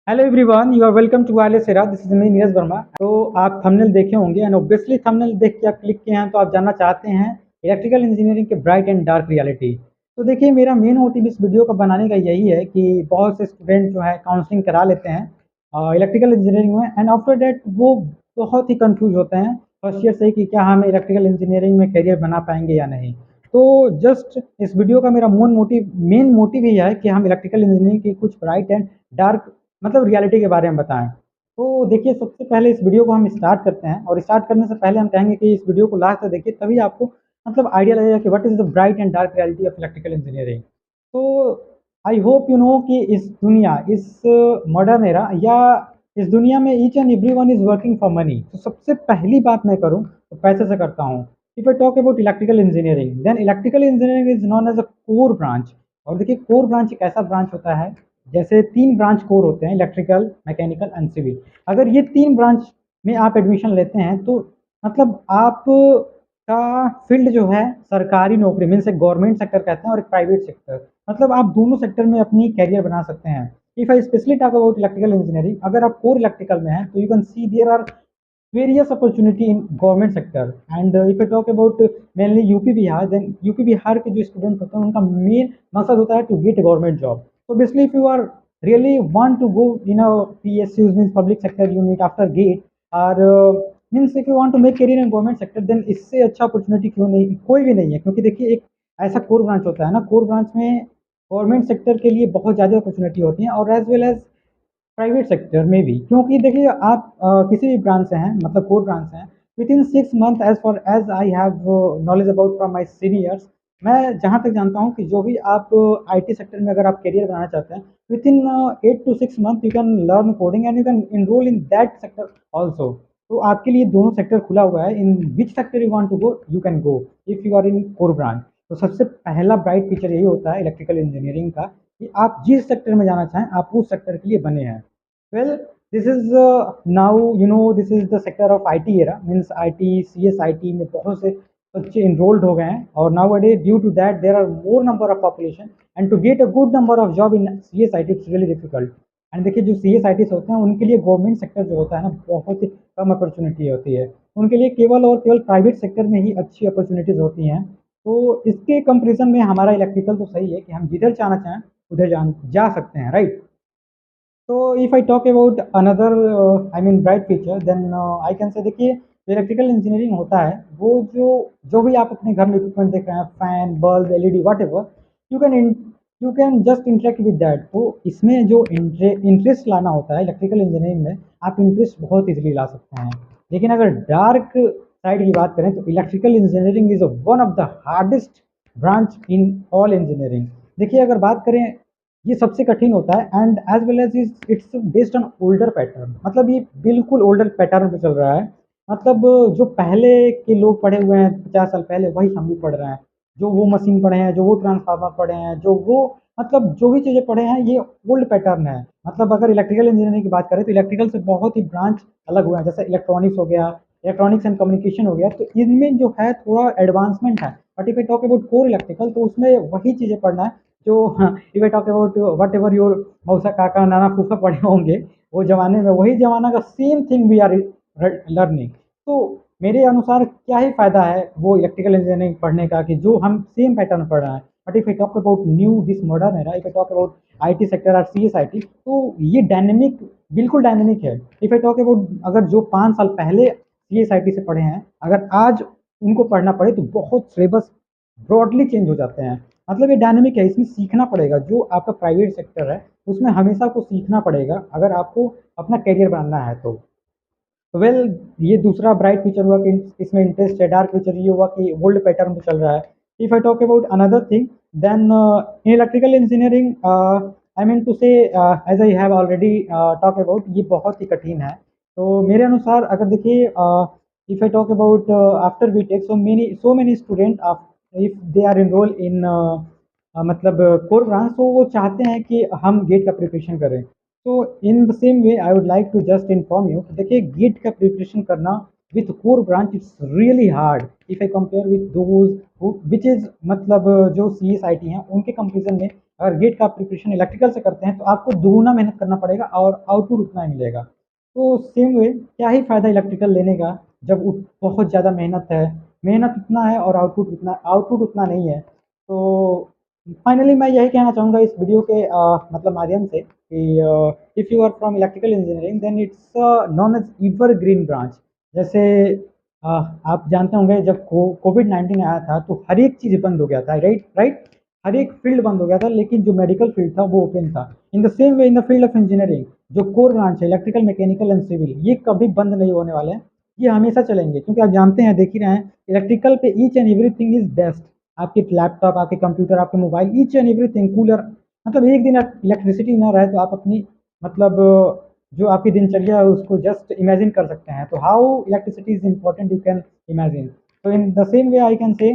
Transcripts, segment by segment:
Hello everyone, you are welcome to wireless era. This is me Neeraj Verma. तो आप thumbnail देखे होंगे एंड ऑब्वियसली थंबनेल देख के आप क्लिक किए हैं तो आप जानना चाहते हैं इलेक्ट्रिकल इंजीनियरिंग के ब्राइट एंड डार्क रियलिटी। तो देखिए, मेरा मेन मोटिव इस वीडियो को बनाने का यही है कि बहुत से स्टूडेंट जो है काउंसलिंग करा लेते हैं इलेक्ट्रिकल इंजीनियरिंग में, एंड आफ्टर दैट वो बहुत ही कंफ्यूज होते हैं फर्स्ट ईयर से कि क्या हम इलेक्ट्रिकल इंजीनियरिंग में करियर बना पाएंगे या नहीं। तो जस्ट इस वीडियो का मेरा मेन मोटिव ये है कि हम इलेक्ट्रिकल इंजीनियरिंग की कुछ ब्राइट एंड डार्क मतलब रियलिटी के बारे में बताएं। तो देखिए, सबसे पहले इस वीडियो को हम स्टार्ट करते हैं, और स्टार्ट करने से पहले हम कहेंगे कि इस वीडियो को लास्ट तक देखिए, तभी आपको मतलब आइडिया लगेगा कि what is the bright and dark reality of electrical engineering. तो आई होप यू नो कि इस मॉडर्न एरा या इस दुनिया में each and every one is working for money. तो सबसे पहली बात मैं करूँ तो पैसे से करता हूँ। If I talk about electrical engineering, then electrical engineering is known as a core branch. और देखिए, कोर ब्रांच एक ऐसा ब्रांच होता है, जैसे 3 ब्रांच कोर होते हैं, इलेक्ट्रिकल, मैकेनिकल एंड सिविल। अगर ये 3 ब्रांच में आप एडमिशन लेते हैं तो मतलब आप का फील्ड जो है सरकारी नौकरी मीन्स एक गवर्नमेंट सेक्टर कहते हैं और एक प्राइवेट सेक्टर, मतलब आप दोनों सेक्टर में अपनी कैरियर बना सकते हैं। If I specially talk about electrical engineering, अगर आप कोर इलेक्ट्रिकल में हैं तो you can see there are various opportunity in government sector, and if I talk about mainly UP Bihar, then UP Bihar के जो स्टूडेंट होते हैं उनका मेन मकसद होता है to get government job. so basically if you are really want to go in a PSUs means public sector unit after gate, or means if you want to make career in government sector, then इससे अच्छा opportunity क्यों नहीं, कोई भी नहीं है। क्योंकि देखिए, एक ऐसा कोर ब्रांच होता है ना, कोर ब्रांच में गवर्नमेंट सेक्टर के लिए बहुत ज़्यादा अपॉर्चुनिटी होती है, और as well as private sector में भी। क्योंकि देखिए, आप किसी भी ब्रांच से हैं, मतलब कोर ब्रांच से हैं, with in 6 month, as far as I have knowledge about from my seniors, मैं जहाँ तक जानता हूँ कि जो भी आप आईटी सेक्टर में अगर आप करियर बनाना चाहते हैं, with in 8 to 6 month you can learn coding and you can enrol in that sector also. तो आपके लिए दोनों सेक्टर खुला हुआ है। In which sector you want to go, you can go if you are in core branch. तो सबसे पहला ब्राइट फीचर यही होता है इलेक्ट्रिकल इंजीनियरिंग का कि आप जिस सेक्टर में जाना चाहें आप उस सेक्टर के लिए बने हैं। Well, this is now you know this is the sector of IT era, means IT, CSIT में बहुत से बच्चे enrolled हो गए हैं, और nowadays due to that there are more number of population, and to get a good number of job in CSIT it's really difficult। And देखिए, जो CSITs होते हैं उनके लिए गवर्नमेंट सेक्टर जो होता है ना, बहुत ही कम अपॉर्चुनिटी होती है। उनके लिए केवल और केवल प्राइवेट सेक्टर में ही अच्छी अपॉर्चुनिटीज़ होती हैं। तो इसके कंपेरिजन में हमारा इलेक्ट्रिकल तो सही है कि हम जिधर जाना चाहें उधर जा सकते हैं, right. So if I talk about another I mean bright feature, then I can say, देखिए, इलेक्ट्रिकल इंजीनियरिंग होता है वो जो जो भी आप अपने घर में इक्विपमेंट देख रहे हैं, fan, bulb, LED, what ever, you can you can just interact with that. तो इसमें जो इंटरेस्ट लाना होता है इलेक्ट्रिकल इंजीनियरिंग में, आप इंटरेस्ट बहुत इजीली ला सकते हैं। लेकिन अगर डार्क साइड की बात करें तो electrical engineering is one of the hardest branch in all engineering. देखिए, अगर बात करें, ये सबसे कठिन होता है, and as well as it's based on older pattern. मतलब ये बिल्कुल ओल्डर पैटर्न पे चल रहा है। मतलब जो पहले के लोग पढ़े हुए हैं 50 साल पहले, वही हम भी पढ़ रहे हैं। जो वो मशीन पढ़े हैं, जो वो ट्रांसफार्मर पढ़े हैं, जो वो मतलब जो भी चीज़ें पढ़े हैं, ये ओल्ड पैटर्न है। मतलब अगर इलेक्ट्रिकल इंजीनियरिंग की बात करें तो इलेक्ट्रिकल से बहुत ही ब्रांच अलग हुए हैं, जैसे इलेक्ट्रॉनिक्स हो गया, इलेक्ट्रॉनिक्स एंड कम्युनिकेशन हो गया। तो इनमें जो है थोड़ा एडवांसमेंट है। But if I talk about core electrical, तो उसमें वही चीज़ें पढ़ना है जो if I talk about what ever your मौसा काका नाना फूफा पढ़े होंगे, वो जमाने में वही जमाना का same thing we are learning. तो मेरे अनुसार क्या ही फायदा है वो इलेक्ट्रिकल इंजीनियरिंग पढ़ने का कि जो हम सेम पैटर्न पढ़ रहे हैं। But if I talk about new this modern era, if I talk about IT sector और सीएसआईटी, तो ये डायनेमिक, बिल्कुल डायनेमिक है। इफ आई टॉक अबाउट, अगर जो 5 साल पहले सीएसआईटी से पढ़े हैं, अगर आज उनको पढ़ना पड़े तो बहुत सिलेबस ब्रॉडली चेंज हो जाते हैं। मतलब ये डायनेमिक है, इसमें सीखना पड़ेगा। जो आपका प्राइवेट सेक्टर है उसमें हमेशा आपको सीखना पड़ेगा अगर आपको अपना करियर बनाना है तो। वेल, ये दूसरा ब्राइट फीचर हुआ कि इसमें इंटरेस्ट है। डार्क फीचर ये हुआ कि ओल्ड पैटर्न पे चल रहा है। If I talk about another thing, then in electrical engineering I mean to say, as I have already talk about, ये बहुत ही कठिन है। तो मेरे अनुसार अगर देखिए, if I talk about after BTech, so many student if they are enrol in मतलब कोर ब्रांच, तो वो चाहते हैं कि हम गेट का प्रिपरेशन करें। तो in the same way I would like to just inform you, देखिए, गेट का प्रिपरेशन करना with core branch it's really hard if I compare with those which is मतलब जो सी एस आई टी हैं उनके comparison में अगर gate का प्रिपरेशन इलेक्ट्रिकल से करते हैं तो आपको दुगुना मेहनत करना पड़ेगा और आउटपुट उतना ही मिलेगा। तो सेम वे क्या ही फ़ायदा इलेक्ट्रिकल लेने का जब बहुत ज़्यादा मेहनत है, मेहनत उतना है और आउटपुट उतना नहीं है। तो फाइनली मैं यही कहना चाहूँगा इस वीडियो के मतलब माध्यम से कि if you are from electrical engineering then it's known as evergreen branch. जैसे अ, आप जानते होंगे जब कोविड-19 आया था तो हर एक चीज़ बंद हो गया था, राइट? हर एक फील्ड बंद हो गया था, लेकिन जो मेडिकल फील्ड था वो ओपन था। इन the same way in the field of engineering जो कोर ब्रांच है इलेक्ट्रिकल, मैकेनिकल एंड सिविल, ये कभी बंद नहीं होने वाले हैं, ये हमेशा चलेंगे क्योंकि आप जानते हैं, देख ही रहे हैं, इलेक्ट्रिकल पे each and everything is best. आपके लैपटॉप, आपके कंप्यूटर, आपके mobile, each and everything, cooler, मतलब एक दिन इलेक्ट्रिसिटी ना रहे तो आप अपनी मतलब जो आपकी दिनचर्या है उसको जस्ट इमेजिन कर सकते हैं। तो how electricity is important you can imagine. So in the same way, I can say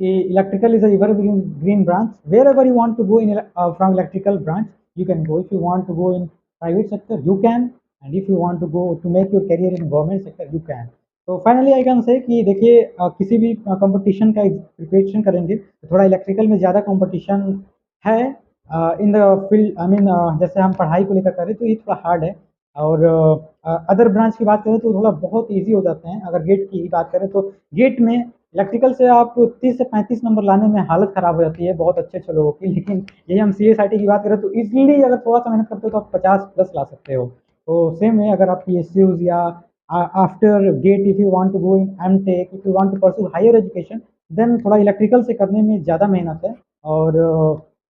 electrical is a evergreen green branch. Wherever you want to go in from electrical branch, you can go. If you want to go in private sector, you can, and if you want to go to make your career in government sector, you can. तो finally I can say कि देखिए किसी भी competition का preparation करेंगे तो थोड़ा electrical में ज़्यादा कंपटीशन है in the field. I mean जैसे हम पढ़ाई को लेकर करें तो ये थोड़ा हार्ड है, और अदर ब्रांच की बात करें तो थोड़ा बहुत ईजी हो जाते हैं। अगर गेट की ही बात करें तो गेट में इलेक्ट्रिकल से आप 30 से 35 नंबर लाने में हालत ख़राब हो जाती है बहुत अच्छे लोगों की, लेकिन यही हम CSIT की बात करें तो ईज़िली अगर थोड़ा-सा मेहनत करते हो तो आप 50 प्लस ला सकते हो। तो सेम है अगर आप PSUs या after GATE if you want to go in MTech, if you want to pursue higher education, then थोड़ा इलेक्ट्रिकल से करने में ज़्यादा मेहनत है, और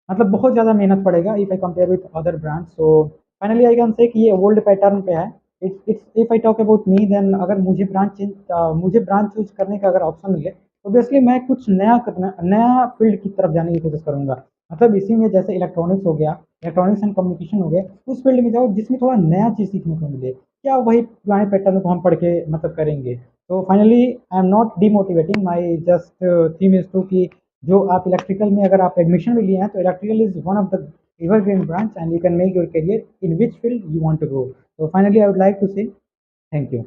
मतलब बहुत ज़्यादा मेहनत पड़ेगा if I compare with other brands. So finally I can say कि ये ओल्ड पैटर्न पे है। It's if I talk about me then अगर मुझे ब्रांच चूज़ करने का अगर ऑप्शन मिले तो ऑब्वियसली मैं कुछ नया फील्ड की तरफ जाने की कोशिश करूँगा। मतलब इसी में जैसे इलेक्ट्रॉनिक्स हो गया, इलेक्ट्रॉनिक्स एंड कम्युनिकेशन हो गया, उस फील्ड में जाओ जिसमें थोड़ा नया चीज़ सीखने को मिले। क्या वही पुराने पैटर्न को हम पढ़ के मतलब करेंगे? तो finally I am not demotivating, my just theme is to कि जो आप इलेक्ट्रिकल में अगर आप एडमिशन भी लिए हैं तो electrical is one of the evergreen branch and you can make your career in which field you want to go. So finally I would like to say thank you.